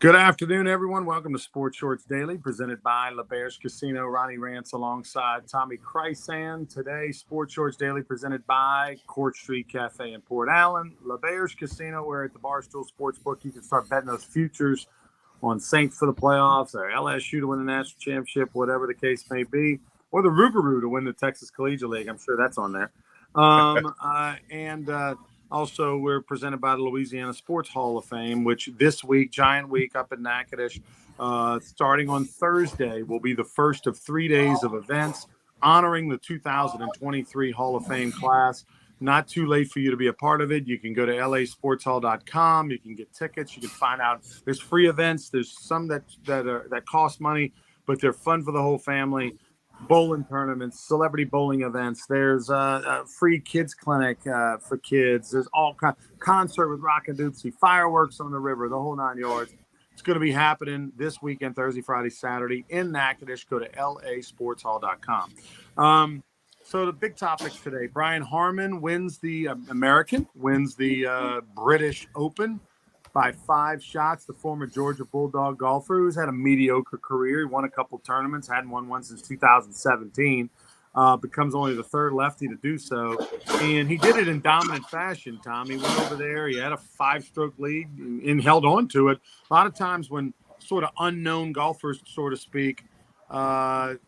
Good afternoon, everyone. Welcome to Sports Shorts Daily, presented by LaBerge Casino. Ronnie Rance alongside Tommy Chrysan. Today, Sports Shorts Daily, presented by Court Street Cafe in Port Allen. LaBerge Casino, where at the Barstool Sportsbook, you can start betting those futures on Saints for the playoffs, or LSU to win the national championship, whatever the case may be, or the Rougarou to win the Texas Collegiate League. I'm sure that's on there. Also, we're presented by the Louisiana Sports Hall of Fame, which this week, Giant Week up in Natchitoches, starting on Thursday, will be the first of 3 days of events honoring the 2023 Hall of Fame class. Not too late for you to be a part of it. You can go to lasportshall.com. You can get tickets. You can find out there's free events. There's some that cost money, but they're fun for the whole family. Bowling tournaments, celebrity bowling events. There's a free kids clinic for kids. There's all kind concert with Rock and Doopsie, fireworks on the river, the whole 9 yards. It's going to be happening this weekend, Thursday, Friday, Saturday in Natchitoches. Go to lasportshall.com. So the big topics today: Brian Harman wins the British Open by 5 shots. The former Georgia Bulldog golfer who's had a mediocre career. He won a couple tournaments, hadn't won one since 2017. Becomes only the third lefty to do so. And he did it in dominant fashion, Tom. He went over there. He had a 5-stroke lead and held on to it. A lot of times when sort of unknown golfers, so to speak, have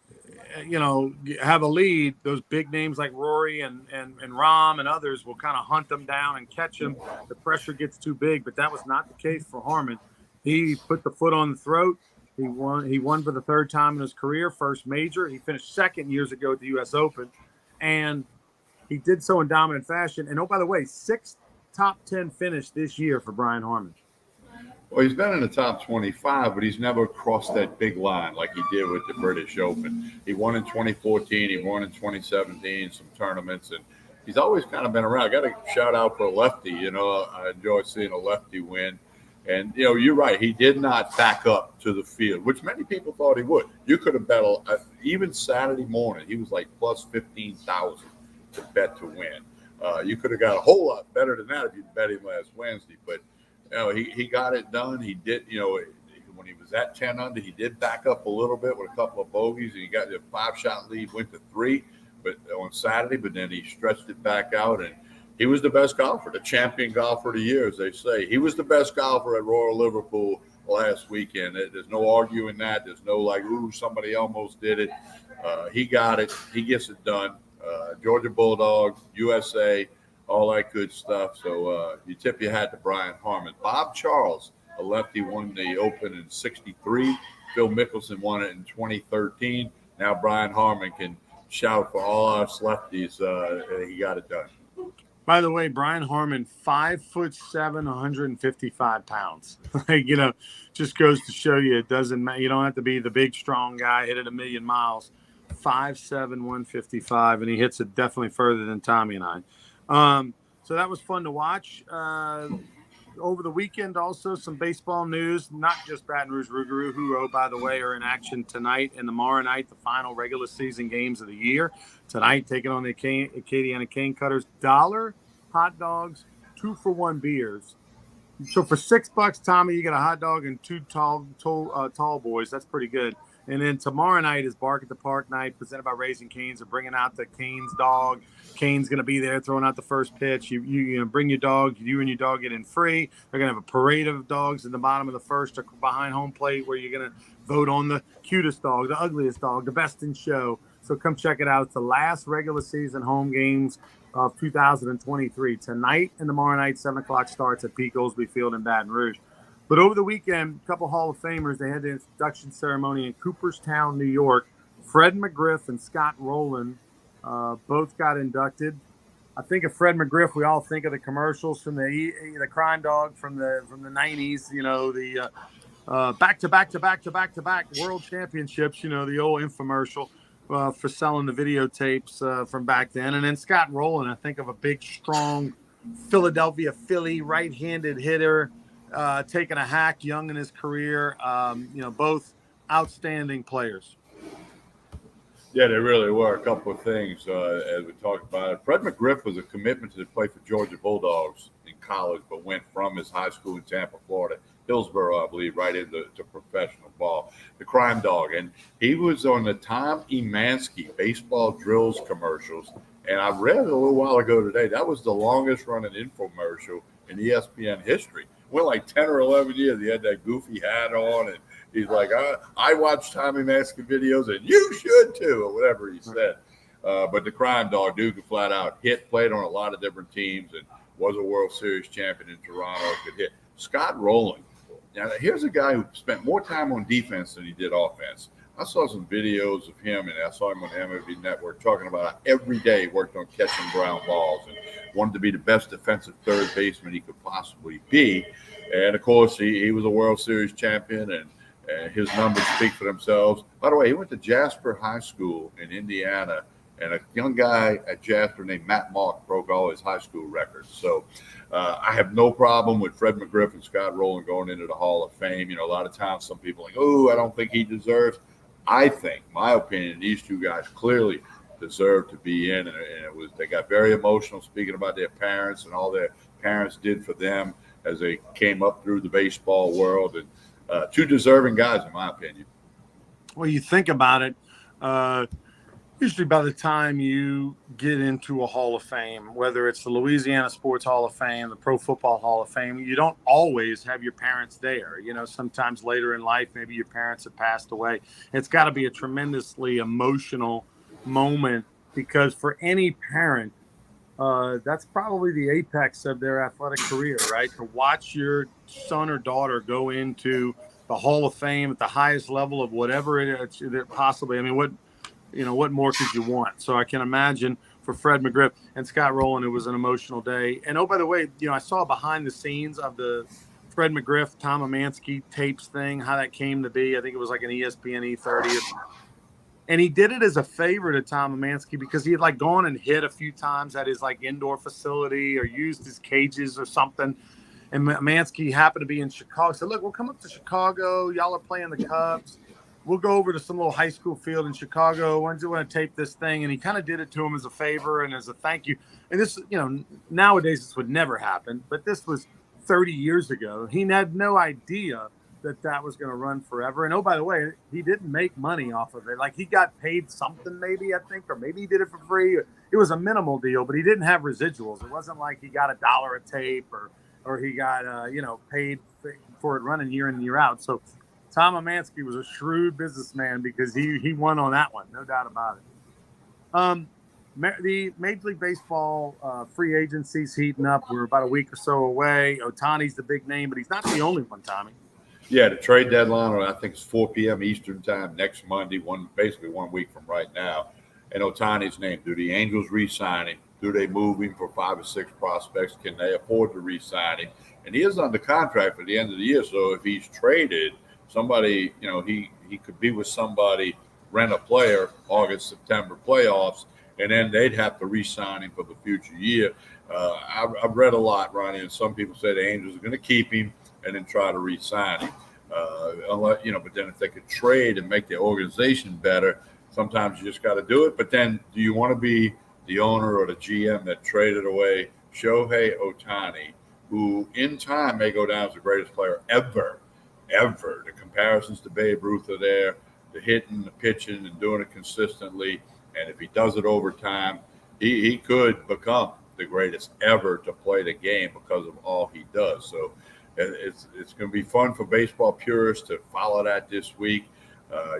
a lead, those big names like Rory and Rahm and others will kind of hunt them down and catch them. The pressure gets too big, but that was not the case for Harman. He put the foot on the throat. He won for the third time in his career, first major. He finished second years ago at the U.S. Open, and he did so in dominant fashion. And, oh, by the way, 6th top 10 finish this year for Brian Harman. Well, he's been in the top 25, but he's never crossed that big line like he did with the British Open. He won in 2014. He won in 2017, some tournaments, and he's always kind of been around. I got to shout out for a lefty. I enjoy seeing a lefty win. And, you're right. He did not back up to the field, which many people thought he would. You could have bet, even Saturday morning, he was like plus 15,000 to bet to win. You could have got a whole lot better than that if you bet him last Wednesday, but he got it done. He did, when he was at 10 under, he did back up a little bit with a couple of bogeys, and he got the 5-shot lead, went to 3, but on Saturday, but then he stretched it back out, and he was the best golfer, the champion golfer of the year, as they say. He was the best golfer at Royal Liverpool last weekend. There's no arguing that. There's no somebody almost did it. He got it. He gets it done. Georgia Bulldogs, USA, all that good stuff. So you tip your hat to Brian Harman. Bob Charles, a lefty, won the Open in '63. Phil Mickelson won it in 2013. Now Brian Harman can shout for all us lefties. He got it done. By the way, Brian Harman, 5'7", 155 pounds. Just goes to show you it doesn't matter. You don't have to be the big, strong guy, hit it a million miles. 5'7", 155, and he hits it definitely further than Tommy and I. So that was fun to watch. Over the weekend, also some baseball news, not just Baton Rouge Rougarou, who, by the way, are in action tonight and tomorrow night, the final regular season games of the year. Tonight, taking on the Acadiana Cane Cutters. $1 hot dogs, 2-for-1 beers. So for $6, Tommy, you get a hot dog and 2 tall boys. That's pretty good. And then tomorrow night is Bark at the Park night, presented by Raising Cane's. They're bringing out the Cane's dog. Cane's going to be there throwing out the first pitch. You bring your dog. You and your dog get in free. They're going to have a parade of dogs in the bottom of the first or behind home plate where you're going to vote on the cutest dog, the ugliest dog, the best in show. So come check it out. It's the last regular season home games of 2023. Tonight and tomorrow night, 7 o'clock starts at Pete Goolsbee Field in Baton Rouge. But over the weekend, a couple Hall of Famers, they had the introduction ceremony in Cooperstown, New York. Fred McGriff and Scott Rowland both got inducted. I think of Fred McGriff, we all think of the commercials from the crime dog from the 90s, the back-to-back world championships, the old infomercial for selling the videotapes from back then. And then Scott Rowland, I think of a big, strong Philadelphia Philly right-handed hitter, taking a hack young in his career. Both outstanding players. Yeah, they really were. A couple of things as we talked about it. Fred McGriff was a commitment to play for Georgia Bulldogs in college, but went from his high school in Tampa, Florida, Hillsborough, I believe, right into professional ball. The Crime Dog, and he was on the Tom Emansky baseball drills commercials. And I read a little while ago today that was the longest running infomercial in ESPN history. Went like 10 or 11 years. He had that goofy hat on, and he's like, I watch Tom Emansky videos, and you should too, or whatever he said. But the Crime Dog, dude, could flat out hit, played on a lot of different teams, and was a World Series champion in Toronto, could hit. Scott Rowland. Now, here's a guy who spent more time on defense than he did offense. I saw some videos of him, and I saw him on the MLB Network talking about how every day he worked on catching ground balls and wanted to be the best defensive third baseman he could possibly be. And, of course, he was a World Series champion, and his numbers speak for themselves. By the way, he went to Jasper High School in Indiana, and a young guy at Jasper named Matt Malk broke all his high school records. So I have no problem with Fred McGriff and Scott Rowland going into the Hall of Fame. You know, a lot of times some people are like, oh, I don't think he deserves. I think, my opinion, these two guys clearly deserve to be in, and they got very emotional speaking about their parents and all their parents did for them as they came up through the baseball world, and two deserving guys, in my opinion. Well, you think about it, usually by the time you get into a Hall of Fame, whether it's the Louisiana Sports Hall of Fame, the Pro Football Hall of Fame, you don't always have your parents there. You know, sometimes later in life, maybe your parents have passed away. It's got to be a tremendously emotional moment, because for any parent, that's probably the apex of their athletic career, right? To watch your son or daughter go into the Hall of Fame at the highest level of whatever it is possibly. I mean, what more could you want? So I can imagine for Fred McGriff and Scott Rowland, it was an emotional day. And, oh, by the way, I saw behind the scenes of the Fred McGriff, Tom Emansky tapes thing, how that came to be. I think it was like an ESPN E30. And he did it as a favor to Tom Emansky because he had like gone and hit a few times at his like indoor facility or used his cages or something. And Emansky happened to be in Chicago. Said, look, we'll come up to Chicago. Y'all are playing the Cubs. We'll go over to some little high school field in Chicago. Why don't you want to tape this thing? And he kind of did it to him as a favor and as a thank you. And this, nowadays this would never happen, but this was 30 years ago. He had no idea that was going to run forever. And, oh, by the way, he didn't make money off of it. Like, he got paid something maybe, I think, or maybe he did it for free. It was a minimal deal, but he didn't have residuals. It wasn't like he got $1 a tape or he got, paid for it running year in, year out. So Tom Emansky was a shrewd businessman because he won on that one, no doubt about it. The Major League Baseball free agency's heating up. We're about a week or so away. Ohtani's the big name, but he's not the only one, Tommy. Yeah, the trade deadline, I think it's 4 p.m. Eastern time next Monday, basically 1 week from right now. And Ohtani's name. Do the Angels re-sign him? Do they move him for 5 or 6 prospects? Can they afford to re-sign him? And he is under contract for the end of the year. So if he's traded, somebody, he could be with somebody, rent a player, August, September playoffs, and then they'd have to re-sign him for the future year. I've read a lot, Ronnie, and some people say the Angels are going to keep him and then try to re-sign him. But then if they could trade and make the organization better, sometimes you just got to do it. But then do you want to be the owner or the GM that traded away Shohei Ohtani, who in time may go down as the greatest player ever? The comparisons to Babe Ruth are there, the hitting, the pitching, and doing it consistently. And if he does it over time, he could become the greatest ever to play the game because of all he does. So it's going to be fun for baseball purists to follow that this week.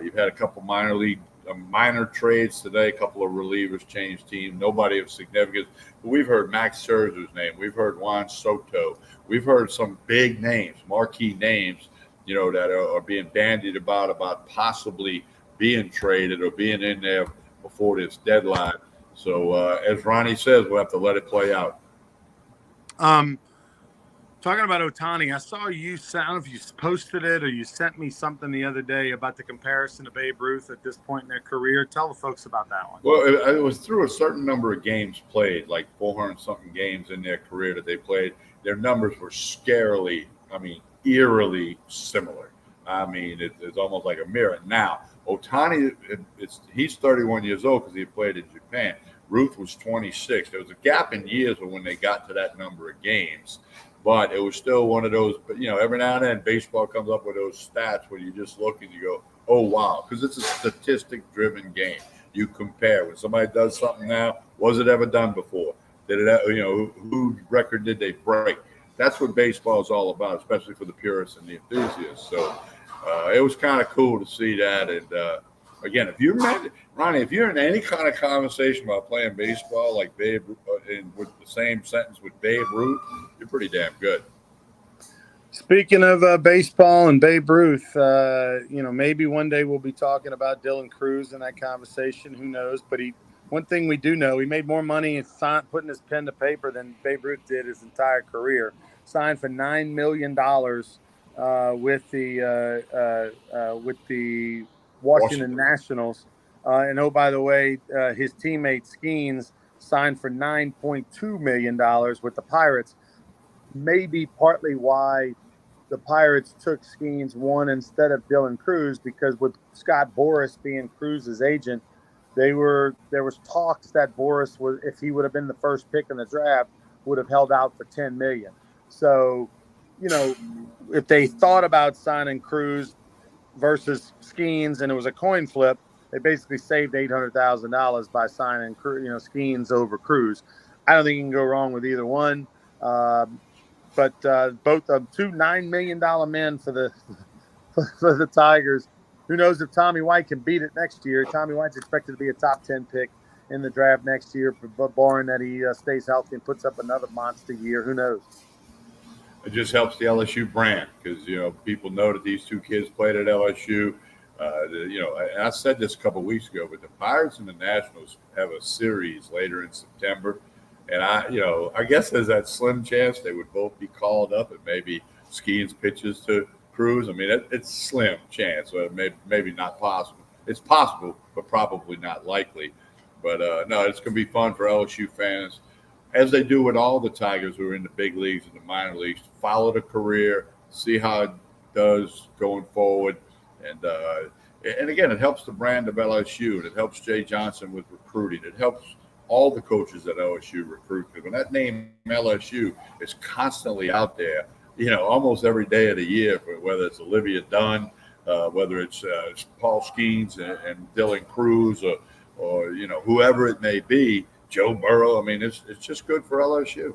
You've had a couple minor trades today, a couple of relievers change teams, nobody of significance. But we've heard Max Scherzer's name. We've heard Juan Soto. We've heard some big names, marquee names, that are being bandied about possibly being traded or being in there before this deadline. So as Ronnie says, we'll have to let it play out. Talking about Ohtani, I saw you, I don't know if you posted it or you sent me something the other day about the comparison to Babe Ruth at this point in their career. Tell the folks about that one. Well, it was through a certain number of games played, like 400-something games in their career that they played. Their numbers were eerily similar. It's almost like a mirror. Now, Ohtani, he's 31 years old because he played in Japan. Ruth was 26. There was a gap in years when they got to that number of games. but it was still one of those. But every now and then baseball comes up with those stats where you just look and you go, "Oh wow," because it's a statistic-driven game. You compare when somebody does something now. Was it ever done before? Did it? Who record did they break? That's what baseball is all about, especially for the purists and the enthusiasts. So it was kind of cool to see that. And again, if you remember, Ronnie, if you're in any kind of conversation about playing baseball like Babe, and with the same sentence with Babe Ruth, you're pretty damn good. Speaking of baseball and Babe Ruth, maybe one day we'll be talking about Dylan Cruz in that conversation. Who knows? But one thing we do know, he made more money putting his pen to paper than Babe Ruth did his entire career. Signed for $9 million with the Washington Nationals. And oh, by the way, his teammate Skeens signed for $9.2 million with the Pirates. Maybe partly why the Pirates took Skeens one instead of Dylan Cruz, because with Scott Boras being Cruz's agent, there was talks that Boras if he would have been the first pick in the draft, would have held out for $10 million. So, if they thought about signing Cruz versus Skeens and it was a coin flip, they basically saved $800,000 by signing Skeens over Cruz. I don't think you can go wrong with either one. But both of two $9 million men for the Tigers. Who knows if Tommy White can beat it next year? Tommy White's expected to be a top 10 pick in the draft next year, but barring that he stays healthy and puts up another monster year. Who knows? It just helps the LSU brand because people know that these two kids played at LSU. And I said this a couple of weeks ago, but the Pirates and the Nationals have a series later in September. And I guess there's that slim chance they would both be called up, and maybe Skeens pitches to Cruz. I mean, it's slim chance, maybe not possible. It's possible, but probably not likely. But no, it's going to be fun for LSU fans, as they do with all the Tigers who are in the big leagues and the minor leagues. Follow the career, see how it does going forward, and again, it helps the brand of LSU, and it helps Jay Johnson with recruiting. It helps all the coaches at LSU recruit, because when that name LSU is constantly out there, almost every day of the year, whether it's Olivia Dunn, whether it's Paul Skeens and Dylan Cruz, or whoever it may be, Joe Burrow. I mean, it's just good for LSU.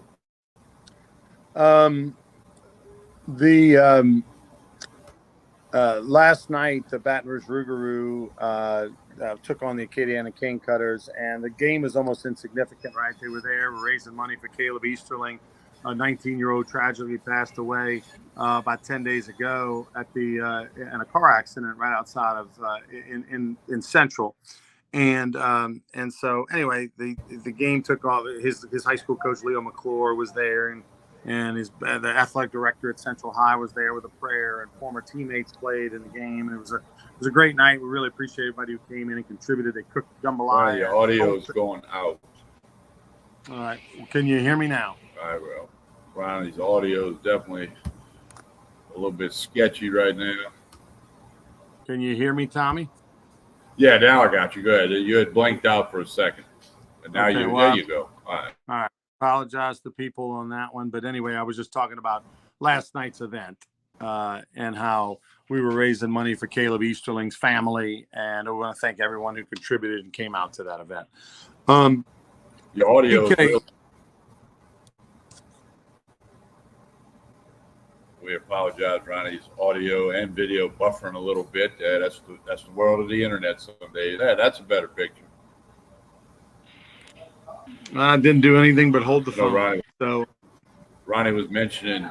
Last night, the Baton Rouge Rougarou took on the Acadiana Cane Cutters, and the game is almost insignificant, right? They were there, raising money for Caleb Easterling. A 19-year-old tragically passed away about 10 days ago in a car accident right outside of in Central. And so anyway, the game took off. His high school coach Leo McClure was there, and the athletic director at Central High was there with a prayer, and former teammates played in the game. And it was a great night. We really appreciate everybody who came in and contributed. They cooked jambalaya. The audio is going out. All right, can you hear me now? I will. Ronnie's audio is definitely a little bit sketchy right now. Can you hear me, Tommy? Yeah, now I got you. Go ahead. You had blanked out for a second, and now there you go. All right. Apologize to people on that one, but anyway, I was just talking about last night's event and how we were raising money for Caleb Easterling's family, and I want to thank everyone who contributed and came out to that event. Your audio is really... We apologize, Ronnie's audio and video buffering a little bit. That's the world of the internet some days. That's a better picture. I didn't do anything but hold the phone. Ronnie was mentioning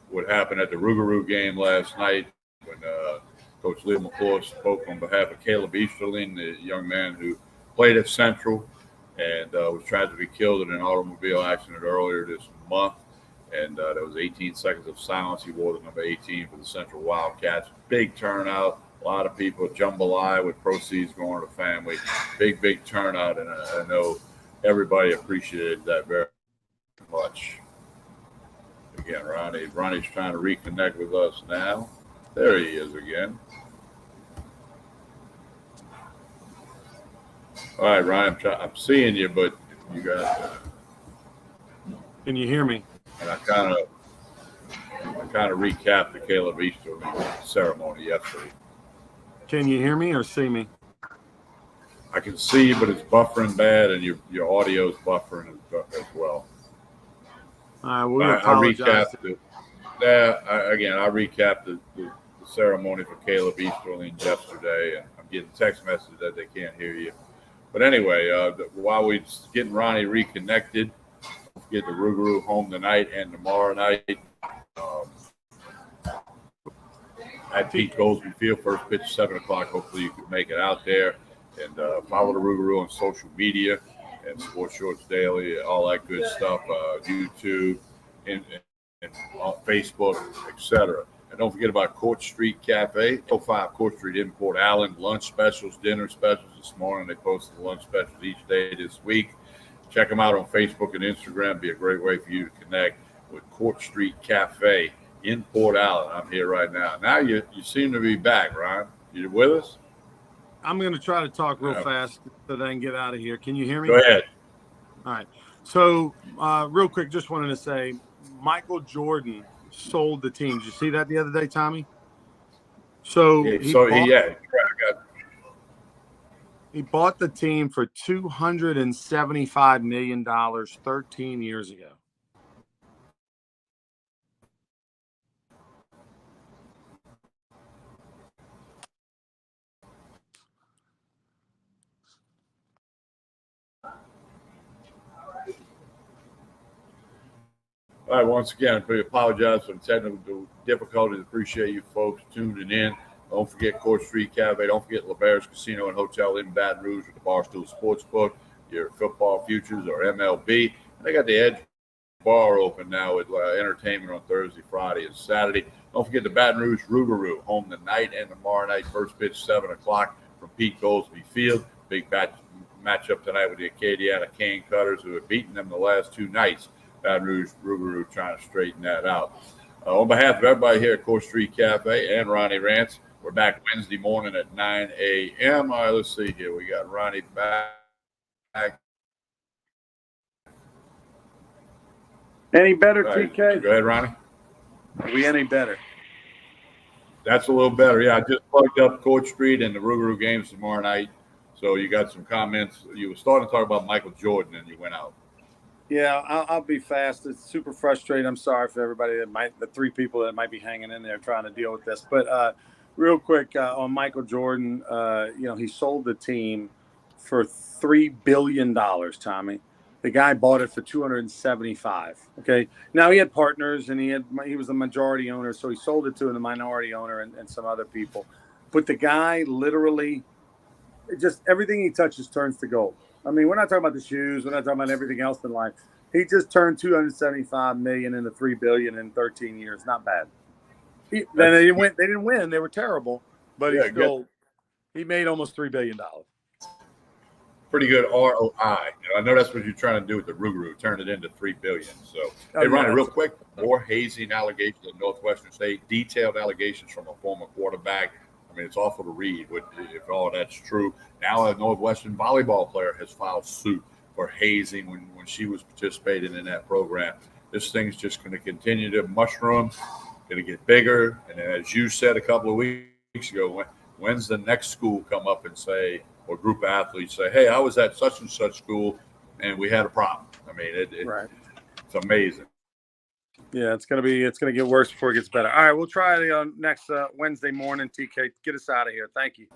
what happened at the Rougarou game last night when Coach Leo McClure spoke on behalf of Caleb Easterling, the young man who played at Central and was tragically killed in an automobile accident earlier this month. And there was 18 seconds of silence. He wore the number 18 for the Central Wildcats. Big turnout. A lot of people. Jambalaya with proceeds going to the family. Big turnout. And I know everybody appreciated that very much. Again, Ronnie's trying to reconnect with us now. There he is again. All right, Ronnie, I'm seeing you, but you got... Can you hear me? And I kind of, kind of recap the Caleb Easterling ceremony yesterday. Can you hear me or see me? I can see you, but it's buffering bad, and your audio is buffering as well. We apologize. I recapped the ceremony for Caleb Easterling yesterday, and I'm getting text messages that they can't hear you. But anyway, while we're getting Ronnie reconnected, don't forget the Rougarou home tonight and tomorrow night at Pete Goldsby Field. First pitch 7 o'clock. Hopefully you can make it out there. And follow the Rougarou on social media and Sports Shorts Daily, all that good stuff, YouTube and on Facebook, etc. And don't forget about Court Street Cafe, 05 Court Street in Port Allen. Lunch specials, dinner specials this morning. They posted the lunch specials each day this week. Check them out on Facebook and Instagram. It'd be a great way for you to connect with Court Street Cafe in Port Allen. I'm here right now. Now you seem to be back, Ryan. You with us? I'm going to try to talk real fast so that I can get out of here. Can you hear me? Go ahead. All right. So real quick, just wanted to say Michael Jordan sold the team. Did you see that the other day, Tommy? He bought the team for $275 million 13 years ago. All right, once again, we apologize for the technical difficulties. Appreciate you folks tuning in. Don't forget Court Street Cafe. Don't forget LeBare's Casino and Hotel in Baton Rouge with the Barstool Sportsbook, your football futures or MLB. And they got the Edge Bar open now with entertainment on Thursday, Friday, and Saturday. Don't forget the Baton Rouge Rougarou, home tonight and tomorrow night. First pitch, 7 o'clock from Pete Goldsby Field. Big matchup tonight with the Acadiana Cane Cutters, who have beaten them the last 2 nights. Baton Rouge Rougarou trying to straighten that out. On behalf of everybody here at Court Street Cafe and Ronnie Rance, we're back Wednesday morning at 9 a.m. All right, let's see here. We got Ronnie back. Any better, right, TK? Go ahead, Ronnie. Are we any better? That's a little better. Yeah, I just plugged up Court Street and the Rougarou games tomorrow night. So you got some comments. You were starting to talk about Michael Jordan, and you went out. Yeah, I'll be fast. It's super frustrating. I'm sorry for everybody the 3 people that might be hanging in there trying to deal with this. But real quick on Michael Jordan, he sold the team for $3 billion, Tommy. The guy bought it for $275. Okay. Now he had partners and he was the majority owner, so he sold it to the minority owner and some other people. But the guy literally just everything he touches turns to gold. I mean, we're not talking about the shoes. We're not talking about everything else in life. He just turned $275 million into $3 billion in 13 years. Not bad. They didn't win. They were terrible, but he made almost $3 billion. Pretty good ROI. I know that's what you're trying to do with the Rougarou, turn it into $3 billion. So, hey, Ronnie, real quick, more hazing allegations at Northwestern State, detailed allegations from a former quarterback. I mean, it's awful to read if all that's true. Now a Northwestern volleyball player has filed suit for hazing when she was participating in that program. This thing's just going to continue to mushroom, going to get bigger. And as you said a couple of weeks ago, when's the next school come up and say, or group of athletes say, hey, I was at such and such school and we had a problem. I mean, it's amazing. Yeah, it's gonna get worse before it gets better. All right, we'll try it next Wednesday morning. TK, get us out of here. Thank you.